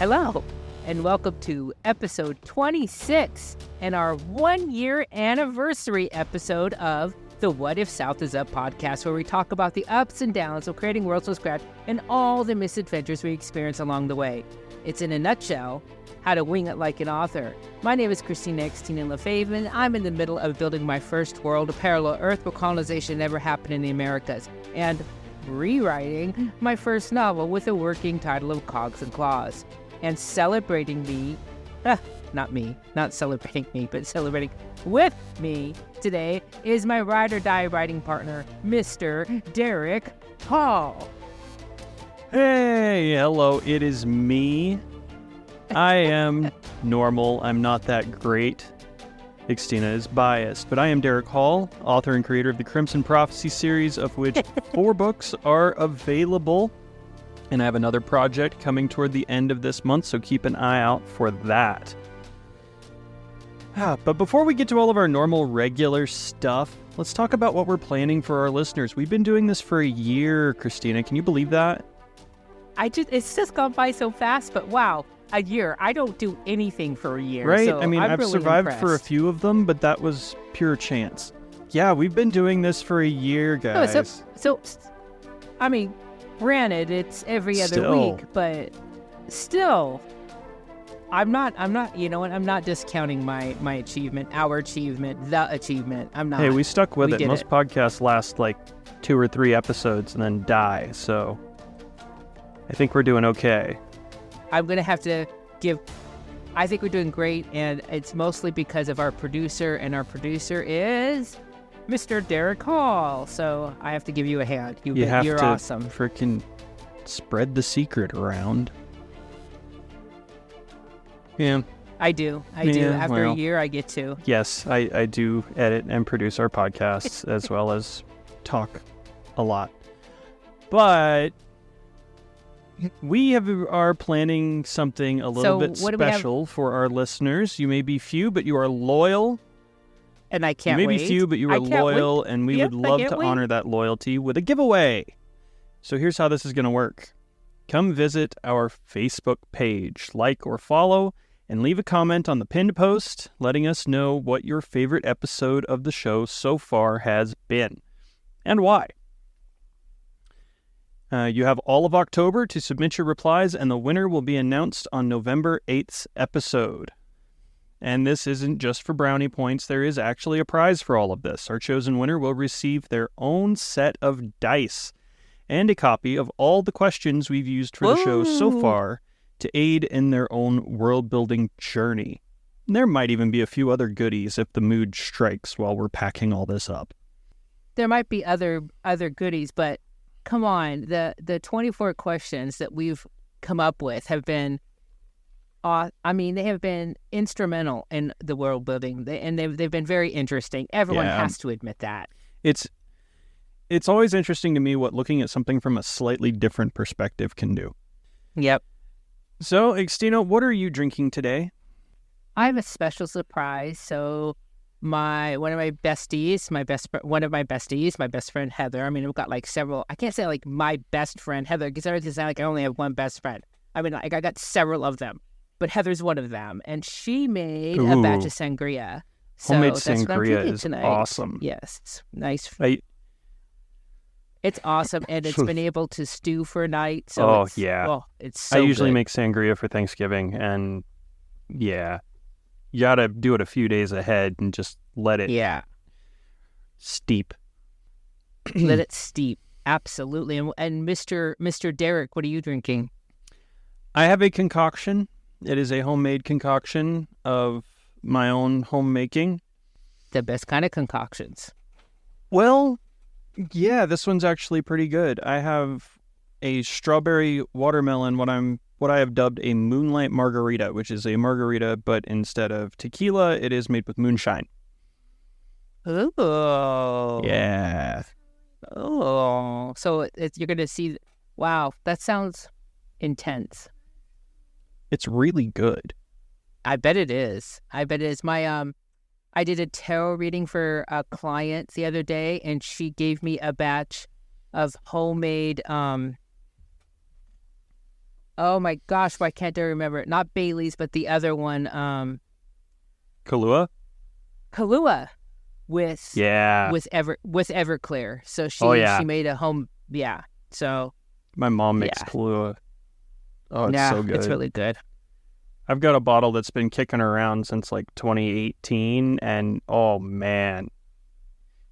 Hello, and welcome to episode 26 and our 1-year anniversary episode of the What If South is Up podcast, where we talk about the ups and downs of creating worlds from scratch and all the misadventures we experience along the way. It's in a nutshell, how to wing it like an author. My name is Christina Xtina Lefebvre, and I'm in the middle of building my first world, a parallel Earth where colonization never happened in the Americas, and rewriting my first novel with a working title of Cogs and Claws. And celebrating me, not celebrating me, but celebrating with me today is my ride or die writing partner, Mr. Derek Hall. Hey, hello, it is me. I am normal. I'm not that great. Xtina is biased, but I am Derek Hall, author and creator of the Crimson Prophecy series, of which 4 books are available. And I have another project coming toward the end of this month, so keep an eye out for that. But before we get to all of our normal, regular stuff, let's talk about what we're planning for our listeners. We've been doing this for a year, Christina. Can you believe that? It's just gone by so fast, but wow, a year. I don't do anything for a year. Right? So I mean, I've really survived impressed. for a few of them, but that was pure chance. Yeah, we've been doing this for a year, guys. I mean, granted, it's every other Still. week, but still, I'm not, you know what, I'm not discounting my achievement, our achievement, the achievement. I'm not. Hey, we stuck with We it. did Most it. podcasts last like 2 or 3 episodes and then die, so I think we're doing okay. I'm going to have to I think we're doing great, and it's mostly because of our producer, and our producer is Mr. Derek Hall. So I have to give you a hand. You have You're to awesome. freaking spread the secret around. Yeah. I do. Yeah, After well. a year, I get to. Yes, I do edit and produce our podcasts as well as talk a lot. But we are planning something a little bit what do we have? special for our listeners. You may be few, but you are loyal. And I can't You may wait. be few, but you I are can't wait. loyal, and we Yep, would I love can't to wait. honor that loyalty with a giveaway. So here's how this is going to work. Come visit our Facebook page, like or follow, and leave a comment on the pinned post letting us know what your favorite episode of the show so far has been, and why. You have all of October to submit your replies, and the winner will be announced on November 8th's episode. And this isn't just for brownie points. There is actually a prize for all of this. Our chosen winner will receive their own set of dice and a copy of all the questions we've used for the show so Whoa. far to aid in their own world-building journey. And there might even be a few other goodies if the mood strikes while we're packing all this up. There might be other goodies, but come on, the 24 questions that we've come up with have been, they have been instrumental in the world building, and they've been very interesting. Everyone Yeah. has to admit that. It's always interesting to me what looking at something from a slightly different perspective can do. Yep. So, Xtina, what are you drinking today? I have a special surprise. So one of my besties, my best friend Heather. I mean, we've got like several. I can't say like my best friend Heather because it doesn't sound like I only have one best friend. I mean, like I got several of them, but Heather's one of them, and she made a batch Ooh. of sangria. So Homemade that's what I'm sangria drinking is tonight. awesome. Yes, it's nice. I- It's awesome, and it's been able to stew for a night. So it's so I usually good. make sangria for Thanksgiving, and yeah, you gotta do it a few days ahead and just let it steep. Let it steep. Absolutely. And Mr. Derek, what are you drinking? I have a concoction. It is a homemade concoction of my own homemaking. The best kind of concoctions. Well, yeah, this one's actually pretty good. I have a strawberry watermelon, what I have dubbed a moonlight margarita, which is a margarita, but instead of tequila, it is made with moonshine. Oh. Yeah. Oh. So you're going to see. Wow, that sounds intense. It's really good. I bet it is. I did a tarot reading for a client the other day, and she gave me a batch of homemade Oh my gosh, why can't I remember it? Not Bailey's, but the other one, Kahlua? Kahlua with Yeah. with Everclear. So Oh, yeah. she made a home, yeah. So My mom makes Yeah. Kahlua. Oh, it's yeah, so good. it's really good. I've got a bottle that's been kicking around since like 2018, and oh man,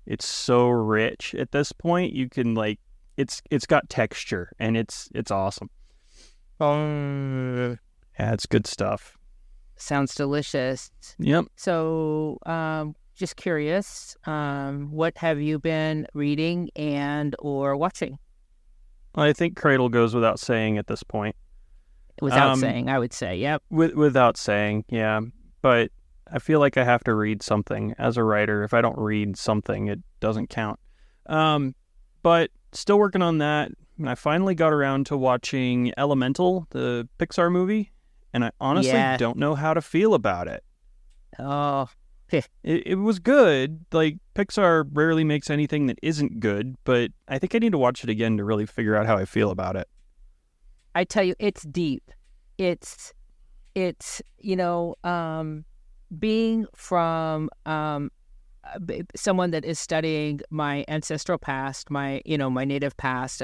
it's so rich at this point. You can like, it's got texture, and it's awesome. Yeah, it's good stuff. Sounds delicious. Yep. So, just curious, what have you been reading and or watching? I think Cradle goes without saying at this point. Without saying, I would say, yep. Without saying, yeah. But I feel like I have to read something as a writer. If I don't read something, it doesn't count. But still working on that. And I finally got around to watching Elemental, the Pixar movie, and I honestly Yeah. don't know how to feel about it. Oh, It was good. Like, Pixar rarely makes anything that isn't good, but I think I need to watch it again to really figure out how I feel about it. I tell you, it's deep. It's being from someone that is studying my ancestral past, my native past,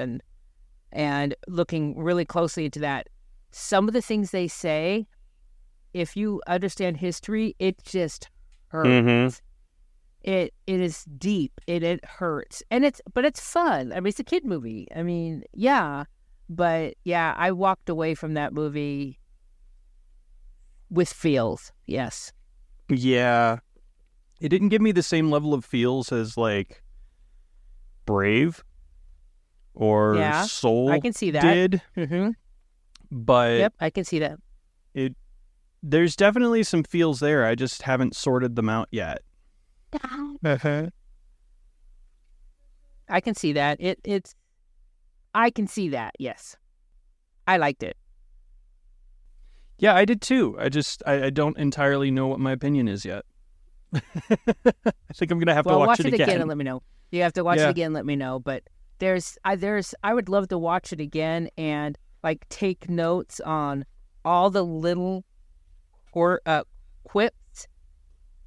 and looking really closely into that. Some of the things they say, if you understand history, it just hurts. Mm-hmm. It is deep. It hurts, but it's fun. I mean, it's a kid movie. I mean, yeah. But yeah, I walked away from that movie with feels. Yes. Yeah. It didn't give me the same level of feels as, like, Brave or Yeah, Soul I can see that. did, Mm-hmm. but Yep, I can see that. there's definitely some feels there. I just haven't sorted them out yet. I can see that. I can see that. Yes, I liked it. Yeah, I did too. I don't entirely know what my opinion is yet. I think I'm going to have to watch it again. and let me know. You have to watch Yeah. it again. Let me know. But I would love to watch it again and like take notes on all the little quips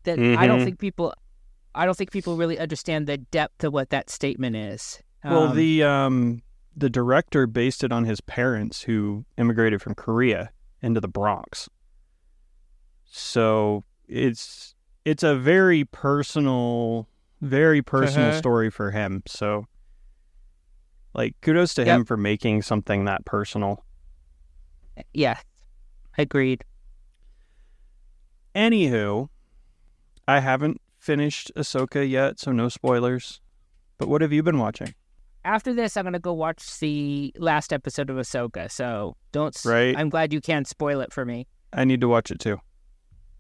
that I don't Mhm. think people really understand the depth of what that statement is. Well, the director based it on his parents who immigrated from Korea into the Bronx. So it's a very personal story for him. So, like, kudos to him for making something that personal. Yeah, agreed. Anywho, I haven't finished Ahsoka yet, so no spoilers. But what have you been watching? After this, I'm gonna go watch the last episode of Ahsoka. So don't. Right. I'm glad you can't spoil it for me. I need to watch it too.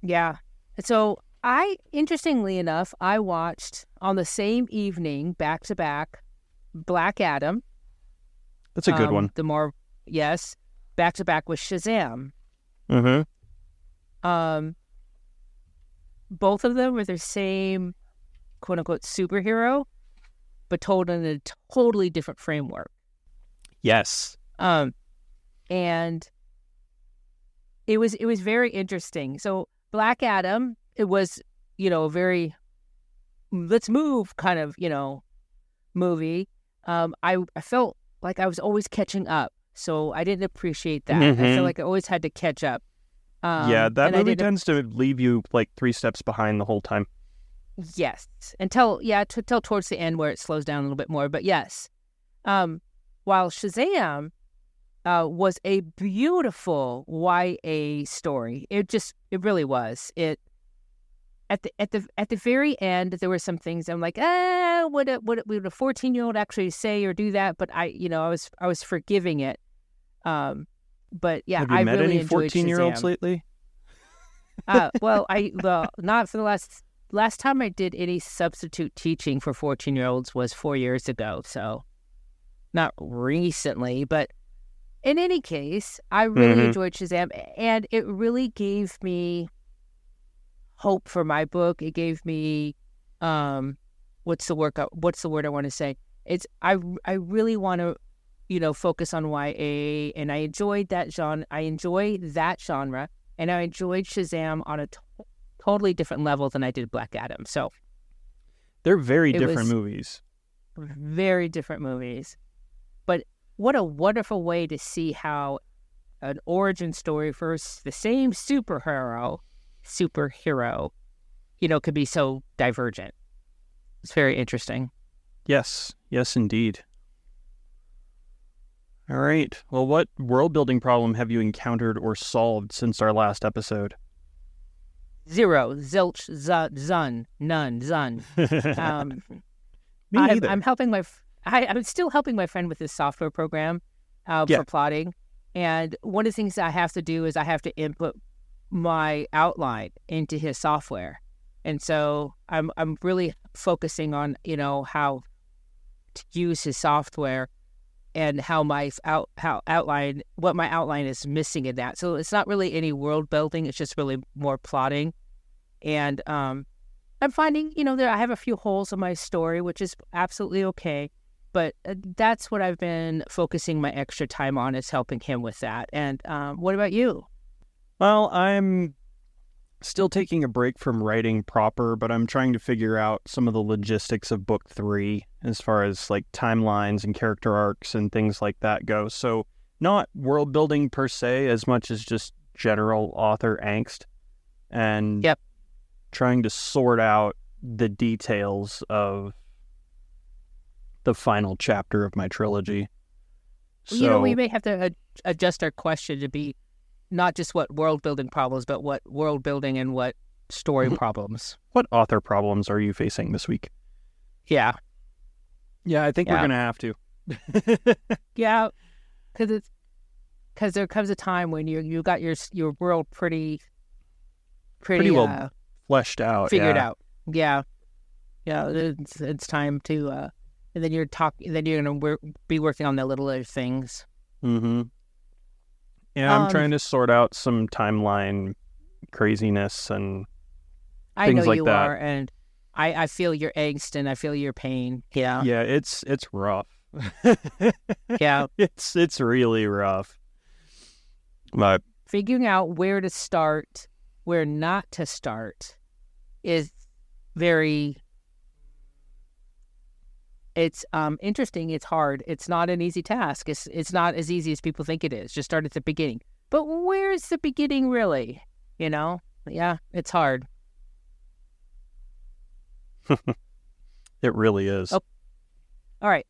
Yeah. So interestingly enough, I watched on the same evening, back to back, Black Adam. That's a good one. Yes, back to back with Shazam. Mm-hmm. Both of them were the same, quote unquote, superhero, but told in a totally different framework. Yes. And it was very interesting. So Black Adam, it was, a very let's move kind of, movie. I felt like I was always catching up, so I didn't appreciate that. I felt like I always had to catch up. Yeah, that movie tends to leave you like 3 steps behind the whole time. Yes, until towards the end where it slows down a little bit more. But yes, while Shazam was a beautiful YA story, it really was. It at the very end there were some things I'm like, would a 14-year-old actually say or do that? But I was forgiving it. But yeah, have you met really any enjoyed 14-year-olds Shazam. lately? Not for the last time I did any substitute teaching for 14-year-olds was 4 years ago. So not recently, but in any case, I really enjoyed Shazam, and it really gave me hope for my book. It gave me, what's the word I want to say? I really want to focus on YA, and I enjoyed that genre. And I enjoyed Shazam on a totally different level than I did Black Adam. So they're very different movies. Very different movies. But what a wonderful way to see how an origin story for the same superhero, could be so divergent. It's very interesting. Yes, indeed. All right. Well, what world-building problem have you encountered or solved since our last episode? Zero. Zilch. Zun. None. Zun. Me neither. I'm still helping my friend with this software program for plotting. And one of the things I have to do is I have to input my outline into his software. And so I'm really focusing on, how to use his software and how my outline is missing in that. So it's not really any world building. It's just really more plotting. And I'm finding, that I have a few holes in my story, which is absolutely okay. But that's what I've been focusing my extra time on, is helping him with that. And what about you? Well, I'm still taking a break from writing proper, but I'm trying to figure out some of the logistics of book 3 as far as like timelines and character arcs and things like that go. So not world building per se as much as just general author angst and trying to sort out the details of the final chapter of my trilogy. So, we may have to adjust our question to be not just what world building problems, but what world building and what story problems. What author problems are you facing this week? Yeah, I think we're gonna have to. Yeah, because there comes a time when you got your world pretty well fleshed out, figured out. Yeah, it's time to. And then you're gonna be working on the littler things. Mm-hmm. Yeah, I'm trying to sort out some timeline craziness and things like that. I know you are, and I feel your angst and I feel your pain. Yeah. Yeah, it's rough. Yeah. It's really rough. But figuring out where to start, where not to start is very... It's interesting. It's hard. It's not an easy task. It's not as easy as people think it is. Just start at the beginning. But where's the beginning really? Yeah, it's hard. It really is. Oh. All right.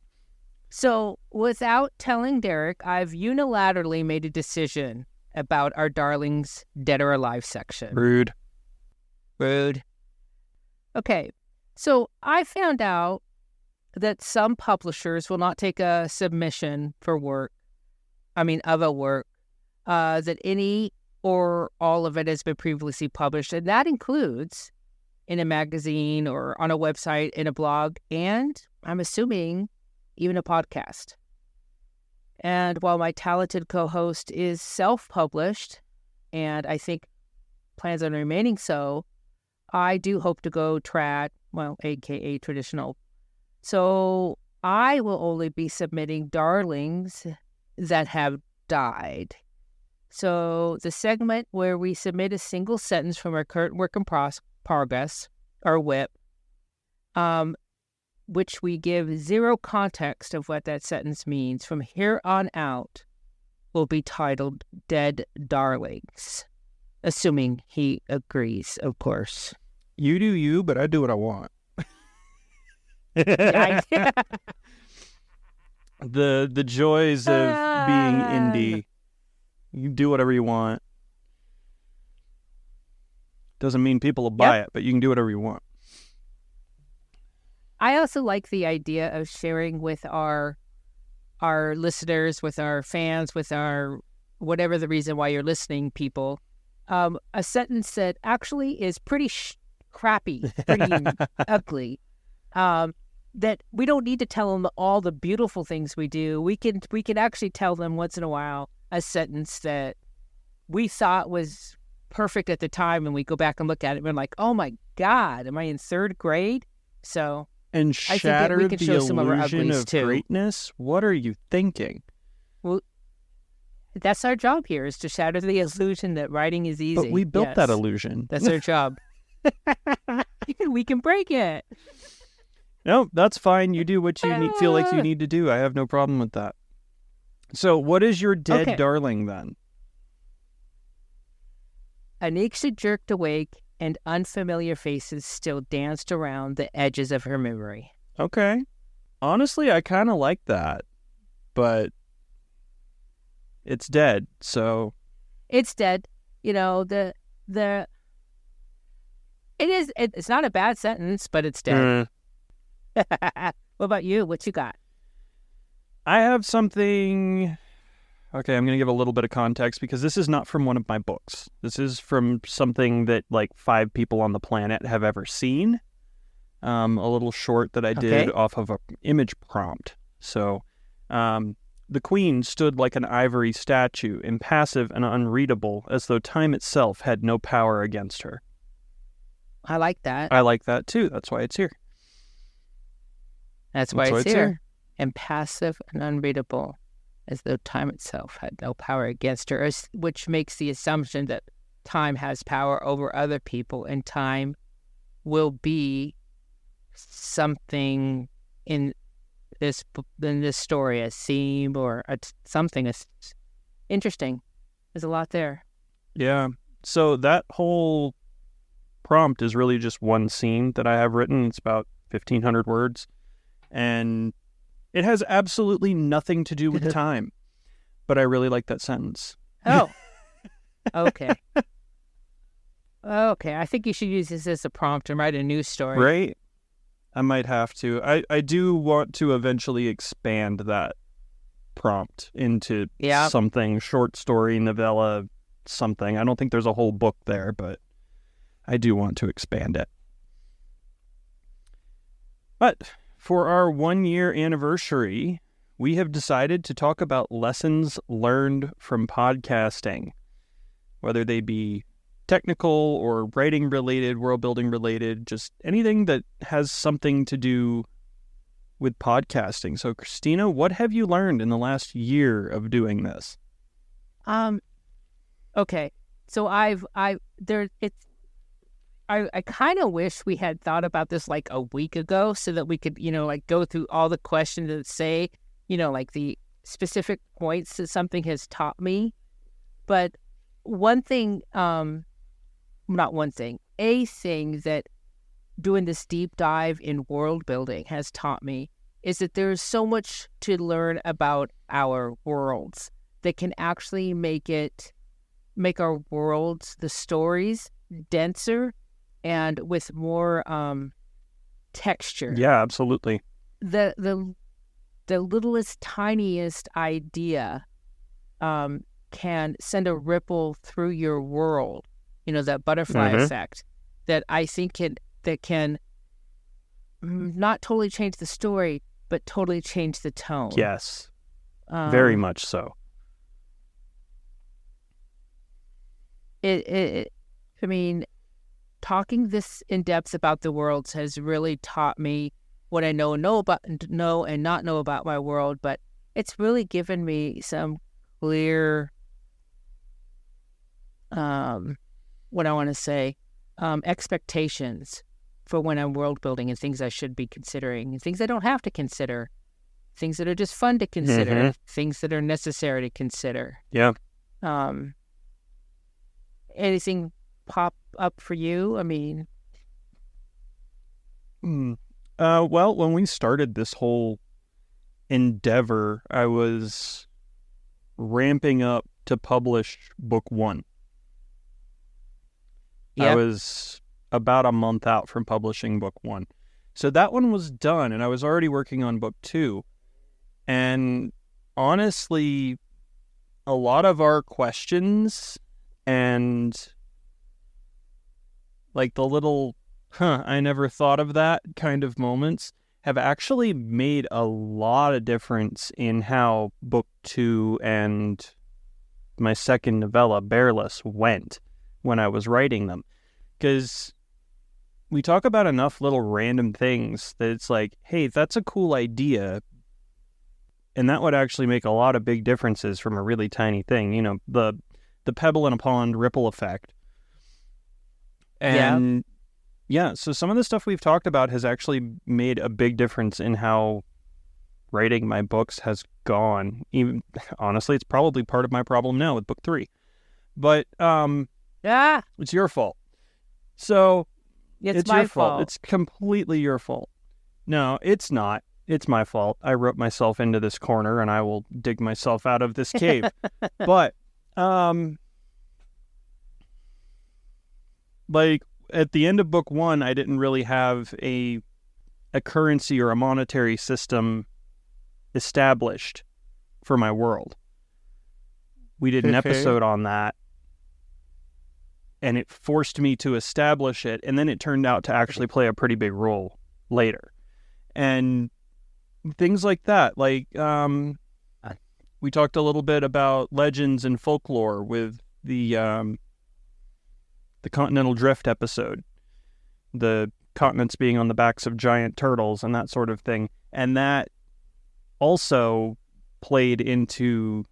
So without telling Derek, I've unilaterally made a decision about our Darlings Dead or Alive section. Rude. Okay. So I found out that some publishers will not take a submission of a work, that any or all of it has been previously published. And that includes in a magazine or on a website, in a blog, and I'm assuming even a podcast. And while my talented co-host is self-published, and I think plans on remaining so, I do hope to go trad, aka traditional. So I will only be submitting Darlings that have died. So the segment where we submit a single sentence from our current work in progress, or WIP, which we give zero context of what that sentence means from here on out, will be titled Dead Darlings. Assuming he agrees, of course. You do you, but I do what I want. The joys of being indie. You do whatever you want. Doesn't mean people will buy it, but you can do whatever you want. I also like the idea of sharing with our listeners, with our fans, with our whatever the reason why you're listening, people, a sentence that actually is pretty crappy, pretty ugly. That we don't need to tell them all the beautiful things we do. We can actually tell them once in a while a sentence that we thought was perfect at the time, and we go back and look at it and we're like, oh my God, am I in third grade? So And I think that shatter we can the show some of our illusion uglies of too. greatness? What are you thinking? Well, that's our job here, is to shatter the illusion that writing is easy. But we built that Yes. illusion. That's our job. We can break it. No, that's fine. You do what you feel like you need to do. I have no problem with that. So what is your dead Okay. darling then? Anixa jerked awake, and unfamiliar faces still danced around the edges of her memory. Okay. Honestly, I kind of like that, but it's dead, so... It's dead. You know, it's not a bad sentence, but it's dead. What about you? What you got? I have something... Okay, I'm going to give a little bit of context because this is not from one of my books. This is from something that like 5 people on the planet have ever seen. A little short that I did off of an image prompt. So, the queen stood like an ivory statue, impassive and unreadable, as though time itself had no power against her. I like that. I like that too. That's why it's here. That's why That's it's here. Impassive and unreadable, as though time itself had no power against her, which makes the assumption that time has power over other people, and time will be something in this story, a theme or something. Interesting. There's a lot there. Yeah. So that whole prompt is really just one scene that I have written. It's about 1,500 words. And it has absolutely nothing to do with time. But I really like that sentence. Oh. Okay. Okay. I think you should use this as a prompt and write a news story. Right? I might have to. I do want to eventually expand that prompt into something, short story, novella, something. I don't think there's a whole book there, but I do want to expand it. But for our 1-year anniversary, we have decided to talk about lessons learned from podcasting, whether they be technical or writing related, world building related, just anything that has something to do with podcasting. So Christina, what have you learned in the last year of doing this? Okay. So I kind of wish we had thought about this like a week ago so that we could, like go through all the questions that say, like the specific points that something has taught me. But one thing, a thing that doing this deep dive in world building has taught me is that there's so much to learn about our worlds that can actually make our worlds, the stories, denser and with more texture. Yeah, absolutely. The littlest, tiniest idea can send a ripple through your world. That butterfly effect that I think can not totally change the story, but totally change the tone. Yes, very much so. Talking this in depth about the worlds has really taught me what I know and not know about my world, but it's really given me some clear, expectations for when I'm world building and things I should be considering and things I don't have to consider, things that are just fun to consider, things that are necessary to consider. Yeah. Anything pop up for you? Well, when we started this whole endeavor, I was ramping up to publish book 1. Yep. I was about a month out from publishing book 1. So that one was done, and I was already working on book 2. And honestly, a lot of our questions and like the little, I never thought of that kind of moments have actually made a lot of difference in how book 2 and my second novella, Bearless, went when I was writing them. Because we talk about enough little random things that it's like, hey, that's a cool idea. And that would actually make a lot of big differences from a really tiny thing. You know, the pebble in a pond ripple effect. And yeah, so some of the stuff we've talked about has actually made a big difference in how writing my books has gone. Even honestly, it's probably part of my problem now with book 3. But it's your fault. So It's your my fault. fault. It's completely your fault. No, it's not. It's my fault. I wrote myself into this corner, and I will dig myself out of this cave. But like at the end of book 1, I didn't really have a currency or a monetary system established for my world. We did an episode on that, and it forced me to establish it, and then it turned out to actually play a pretty big role later. And things like that, like we talked a little bit about legends and folklore with the Continental Drift episode, the continents being on the backs of giant turtles and that sort of thing. And that also played into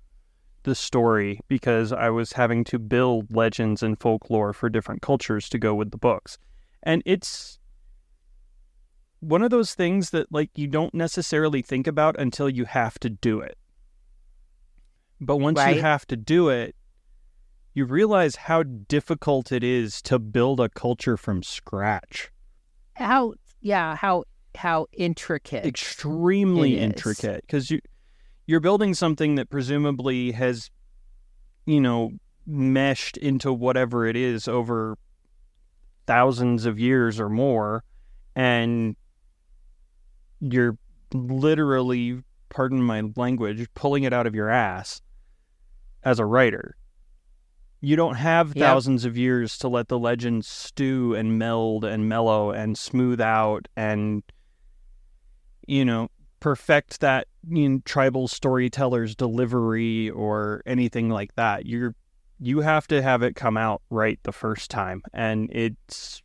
the story because I was having to build legends and folklore for different cultures to go with the books. And it's one of those things that like you don't necessarily think about until you have to do it. But once you have to do it, you realize how difficult it is to build a culture from scratch. How intricate. Extremely intricate. Because you're building something that presumably has, meshed into whatever it is over thousands of years or more. And you're literally, pardon my language, pulling it out of your ass as a writer. You don't have thousands of years to let the legends stew and meld and mellow and smooth out and, perfect that tribal storyteller's delivery or anything like that. You have to have it come out right the first time, and it's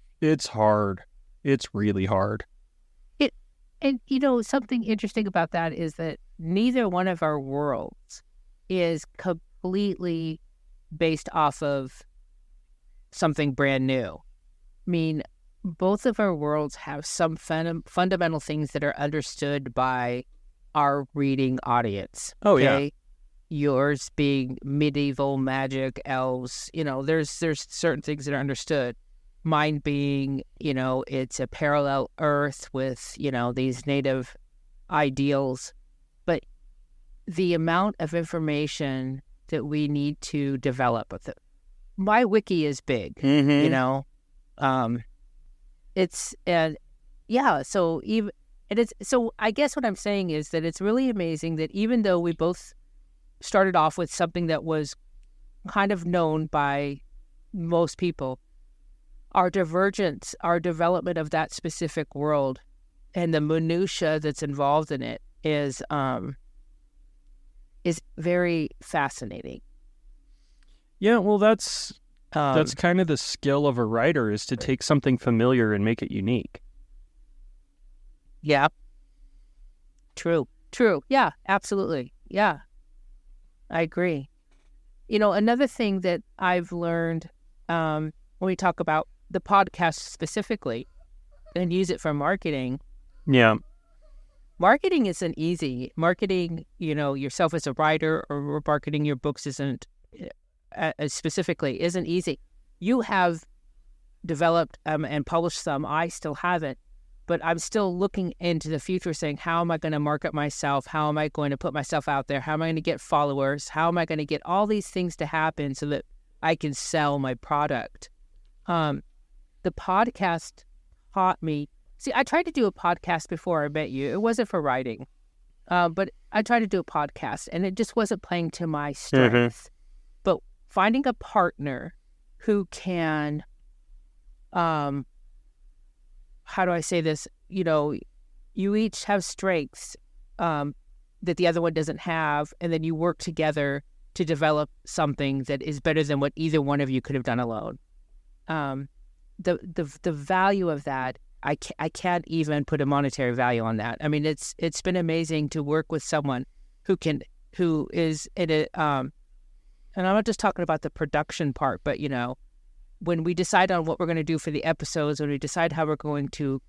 hard. It's really hard. And something interesting about that is that neither one of our worlds is completely based off of something brand new. I mean, both of our worlds have some fundamental things that are understood by our reading audience. Oh, yeah. Yours being medieval magic, elves, there's certain things that are understood. Mine being, it's a parallel Earth with, these native ideals. But the amount of information that we need to develop with it. My wiki is big, so I guess what I'm saying is that it's really amazing that even though we both started off with something that was kind of known by most people, our divergence, our development of that specific world and the minutia that's involved in it is very fascinating. Yeah, well, that's kind of the skill of a writer, is to take something familiar and make it unique. Yeah. True. Yeah, absolutely. Yeah, I agree. Another thing that I've learned when we talk about the podcast specifically and use it for marketing. Yeah. Marketing isn't easy. Marketing, yourself as a writer or marketing your books isn't easy. You have developed and published some. I still haven't, but I'm still looking into the future saying, how am I going to market myself? How am I going to put myself out there? How am I going to get followers? How am I going to get all these things to happen so that I can sell my product? The podcast taught me. See, I tried to do a podcast before I met you. It wasn't for writing, but I tried to do a podcast, and it just wasn't playing to my strengths. But finding a partner who can, how do I say this? You each have strengths that the other one doesn't have, and then you work together to develop something that is better than what either one of you could have done alone. the value of that, I can't even put a monetary value on that. I mean, it's been amazing to work with someone who is in a and I'm not just talking about the production part, but when we decide on what we're going to do for the episodes, when we decide how we're going to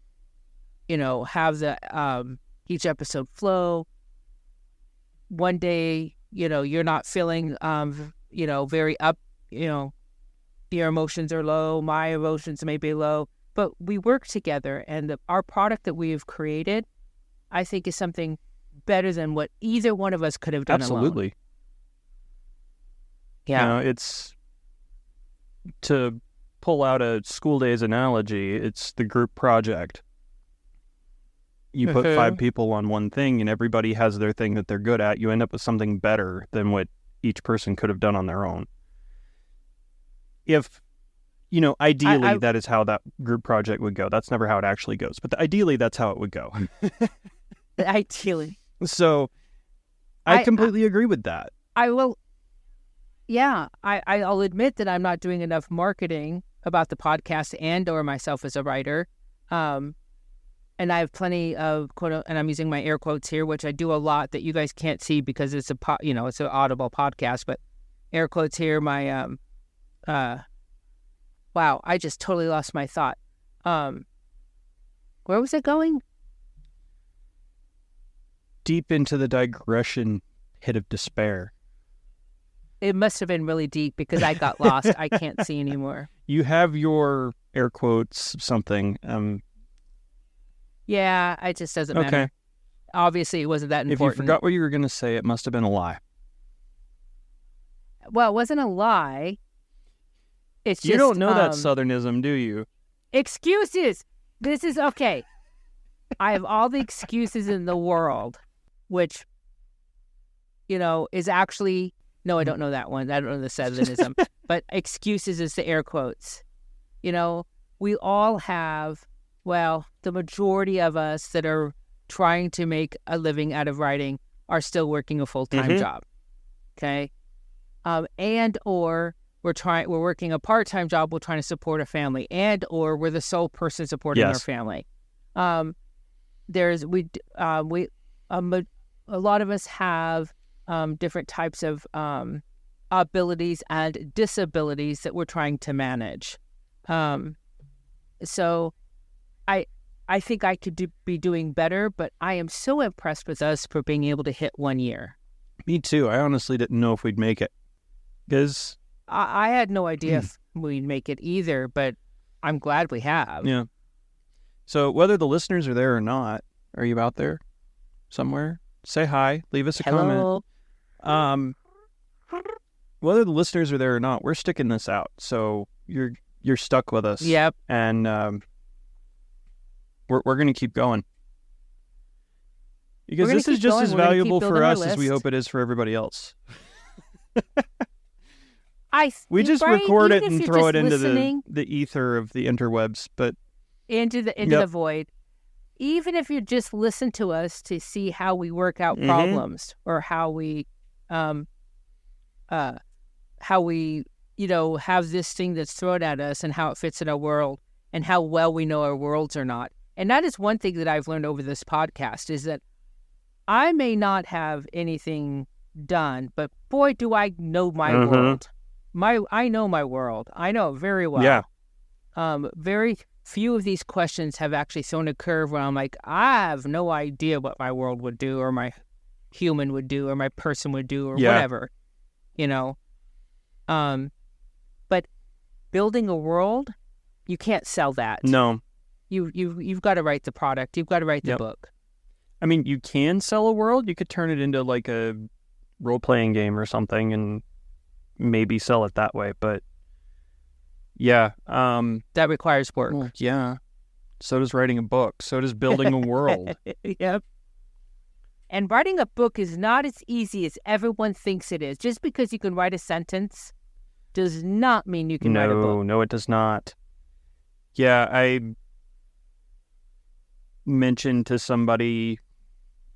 have the each episode flow. One day, you're not feeling very up, your emotions are low, my emotions may be low, but we work together, and our product that we have created, I think, is something better than what either one of us could have done alone. Absolutely. Yeah. It's, to pull out a school days analogy, it's the group project. You put 5 people on one thing and everybody has their thing that they're good at. You end up with something better than what each person could have done on their own. If, ideally that is how that group project would go. That's never how it actually goes. But ideally, that's how it would go. Ideally. So I completely agree with that. I will. Yeah, I'll admit that I'm not doing enough marketing about the podcast and or myself as a writer. And I have plenty of quote, and I'm using my air quotes here, which I do a lot that you guys can't see because it's it's an audible podcast, but air quotes here. My, wow, I just totally lost my thought. Where was it going? Deep into the digression pit of despair. It must have been really deep because I got lost. I can't see anymore. You have your air quotes something. Yeah, it just doesn't matter. Okay. Obviously, it wasn't that important. If you forgot what you were going to say, it must have been a lie. Well, it wasn't a lie. It's you just... don't know that Southernism, do you? Excuses! This is... Okay. I have all the excuses in the world, which, is actually... No, I don't know that one. I don't know the Southernism. But excuses is the air quotes. We all have... Well, the majority of us that are trying to make a living out of writing are still working a full-time job. Okay? And or we're working a part-time job, we're trying to support a family, and or we're the sole person supporting our family. A lot of us have different types of abilities and disabilities that we're trying to manage. So I think I could be doing better, but I am so impressed with us for being able to hit 1 year. Me too. I honestly didn't know if we'd make it. Because I had no idea if we'd make it either, but I'm glad we have. Yeah. So whether the listeners are there or not, are you out there somewhere? Say hi. Leave us a comment. Whether the listeners are there or not, we're sticking this out. So you're stuck with us. Yep. And we're going to keep going. Because this is just as valuable for us as we hope it is for everybody else. We just record it and throw it into the ether of the interwebs, but into the void. Even if you just listen to us to see how we work out problems or how we have this thing that's thrown at us and how it fits in our world and how well we know our worlds or not. And that is one thing that I've learned over this podcast is that I may not have anything done, but boy, do I know my world. I know my world. I know it very well. Yeah. Very few of these questions have actually thrown a curve where I'm like, I have no idea what my world would do or my human would do or my person would do or whatever, But building a world, you can't sell that. No. You've got to write the product. You've got to write the book. I mean, you can sell a world. You could turn it into like a role-playing game or something and maybe sell it that way. But yeah. That requires work. Well, yeah. So does writing a book. So does building a world. Yep. And writing a book is not as easy as everyone thinks it is. Just because you can write a sentence does not mean you can write a book. No, it does not. Yeah, I mentioned to somebody,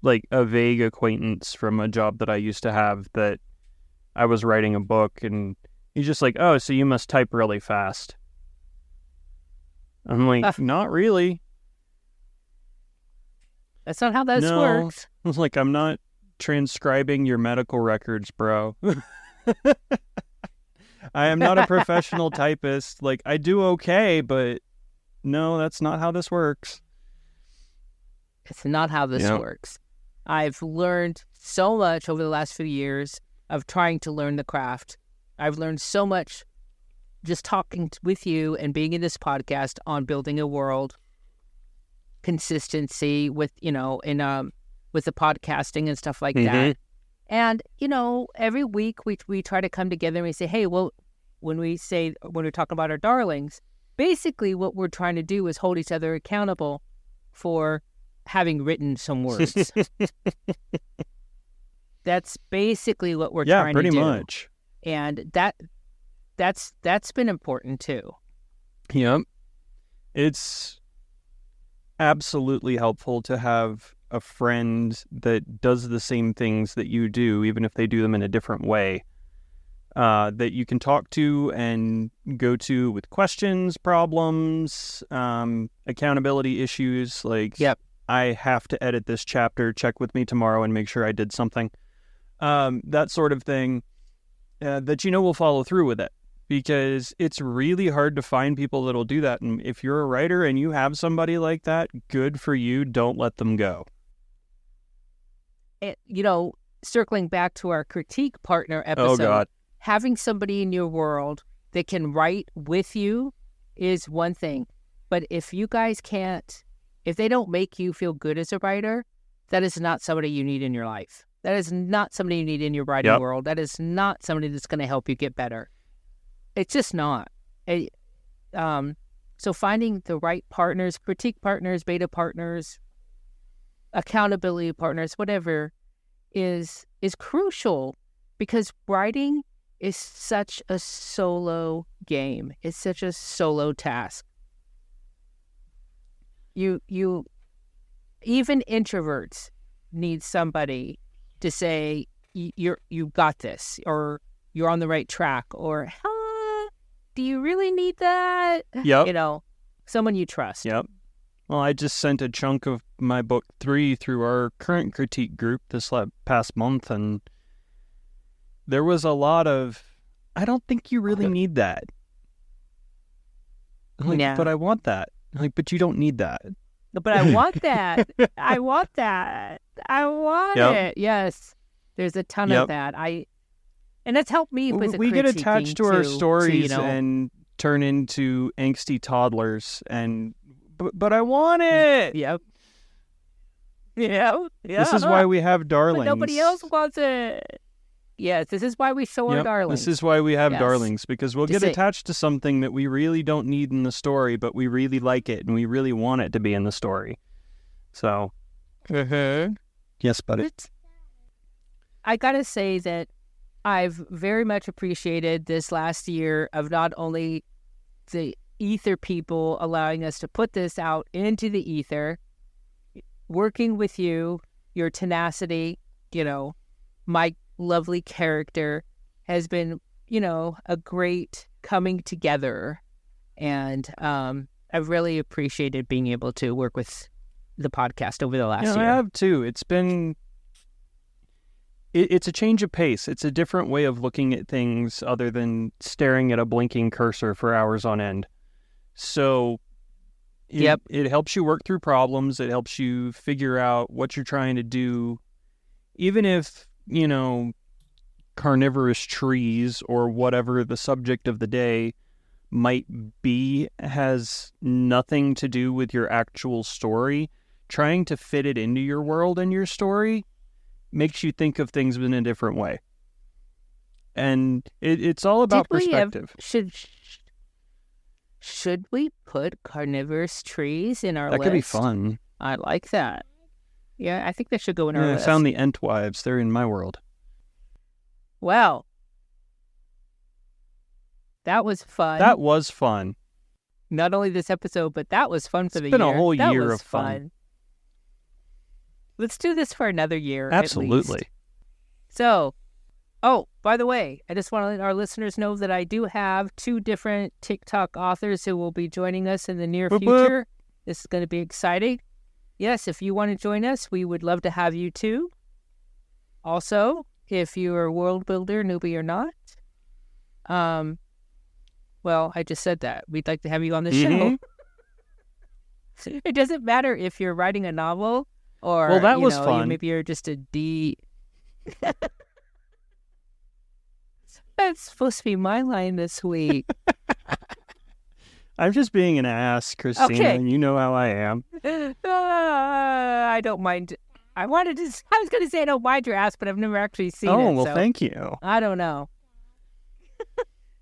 like a vague acquaintance from a job that I used to have, that I was writing a book, and he's just like, oh, so you must type really fast. I'm like, not really. That's not how this No. works. I was like, I'm not transcribing your medical records, bro. I am not a professional typist. Like, I do okay, but no, that's not how this works. It's not how this works. I've learned so much over the last few years of trying to learn the craft. I've learned so much just talking with you and being in this podcast on building a world, consistency with, with the podcasting and stuff like that. And, every week we try to come together and we say, hey, well, when we're talking about our darlings, basically what we're trying to do is hold each other accountable for having written some words. That's basically what we're trying to do. Yeah, pretty much. And that's been important too. Yep. It's absolutely helpful to have a friend that does the same things that you do, even if they do them in a different way, that you can talk to and go to with questions, problems, accountability issues. Like, yep. I have to edit this chapter, check with me tomorrow and make sure I did something. That sort of thing, that will follow through with it, because it's really hard to find people that'll do that. And if you're a writer and you have somebody like that, good for you. Don't let them go. Circling back to our critique partner episode, oh God, having somebody in your world that can write with you is one thing. But if you guys if they don't make you feel good as a writer, that is not somebody you need in your life. That is not somebody you need in your writing world. That is not somebody that's going to help you get better. It's just not. So finding the right partners, critique partners, beta partners, accountability partners, whatever, is crucial, because writing is such a solo game. It's such a solo task. You even introverts need somebody to say you got this, or you're on the right track, or do you really need that? Yep. Someone you trust. Yep. Well, I just sent a chunk of my book 3 through our current critique group this past month, and there was a lot of, I don't think you really need that. But I want that. But you don't need that. But I want that. I want that. I want it. Yes. There's a ton of that. And that's helped me with we get attached to our stories and turn into angsty toddlers, but I want it. Yep. Yeah. This is why we have darlings. But nobody else wants it. Yes, this is why we show our darlings. This is why we have darlings, because we'll get attached to something that we really don't need in the story, but we really like it and we really want it to be in the story. So, yes, buddy. I gotta say that I've very much appreciated this last year of not only the ether people allowing us to put this out into the ether, working with you, your tenacity, my lovely character has been, a great coming together. And I've really appreciated being able to work with the podcast over the last year. I have too. It's been... It's a change of pace. It's a different way of looking at things other than staring at a blinking cursor for hours on end. So it helps you work through problems. It helps you figure out what you're trying to do. Even if, carnivorous trees or whatever the subject of the day might be has nothing to do with your actual story, trying to fit it into your world and your story makes you think of things in a different way. And it's all about perspective. Should we put carnivorous trees in our list? That could be fun. I like that. Yeah, I think that should go in our list. I found the Entwives. They're in my world. Well, that was fun. That was fun. Not only this episode, but that was fun for the year. It's been a whole year of fun. Let's do this for another year. Absolutely. At least. So, Oh, by the way, I just want to let our listeners know that I do have 2 different TikTok authors who will be joining us in the near Whoop, future. whoop. This is going to be exciting. Yes, if you want to join us, we would love to have you too. Also, if you're a world builder, newbie or not, well, I just said that. We'd like to have you on the show. It doesn't matter if you're writing a novel or, Well, that was fun. maybe you're just a D. That's supposed to be my line this week. I'm just being an ass, Christina, Okay. and you know how I am. I don't mind. I was going to say I don't mind your ass, but I've never actually seen it. Oh, well, so thank you. I don't know.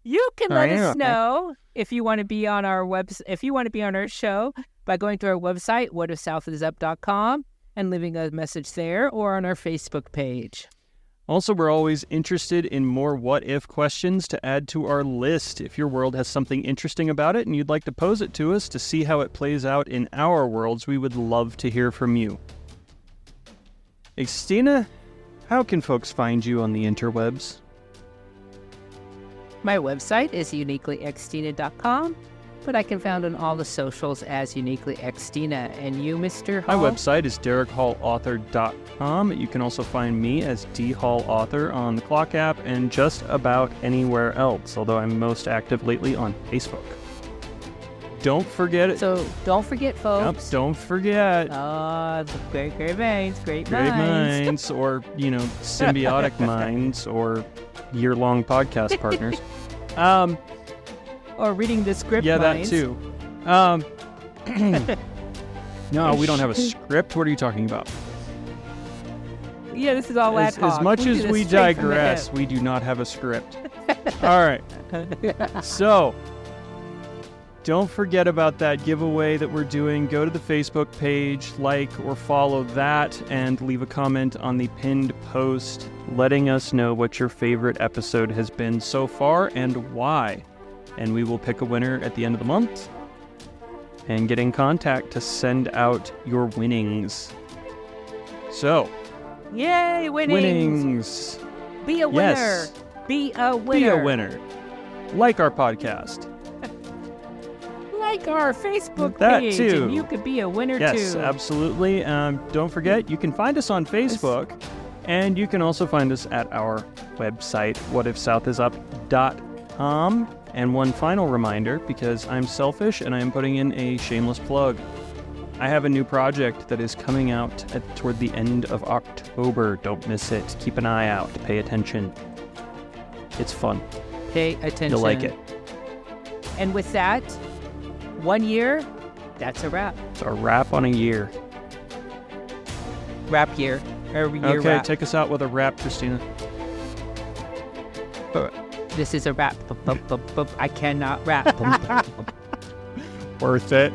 You can All let right, us okay. know if you want to be on our if you want to be on our show by going to our website, whatifsouthisUp.com, and leaving a message there or on our Facebook page. Also, we're always interested in more what-if questions to add to our list. If your world has something interesting about it and you'd like to pose it to us to see how it plays out in our worlds, we would love to hear from you. Xtina, how can folks find you on the interwebs? My website is uniquelyxtina.com, but I can found on all the socials as uniquelyxtina. And you, Mr. My Hall? website is DerekHallAuthor.com. You can also find me as DHallAuthor on the Clock app and just about anywhere else, although I'm most active lately on Facebook. Don't forget it. So don't forget, Yep, folks. don't forget. The great minds, great Great minds. minds, or, symbiotic minds, or year-long podcast partners. Or reading the script Yeah, minds. that too. No, we don't have a script. What are you talking about? Yeah, this is all ad As hoc. much do as this we straight from the digress, hip. we do not have a script. All right. So, don't forget about that giveaway that we're doing. Go to the Facebook page, like or follow that, and leave a comment on the pinned post letting us know what your favorite episode has been so far and why. And we will pick a winner at the end of the month and get in contact to send out your winnings. So, Yay, winnings. winnings. Be a winner. Yes. Be a winner. Be a winner. Like our podcast. Like our Facebook That page. too. And you could be a winner Yes, too. absolutely. Don't forget, you can find us on Facebook, and you can also find us at our website, whatifsouthisUp.com. And one final reminder, because I'm selfish and I am putting in a shameless plug. I have a new project that is coming out toward the end of October. Don't miss it. Keep an eye out. Pay attention. It's fun. Pay attention. You'll like it. And with that, 1 year, that's a wrap. It's a wrap on a year. Wrap year. Every year Okay, wrap. take us out with a wrap, Christina. This is a wrap. I cannot rap. Worth it.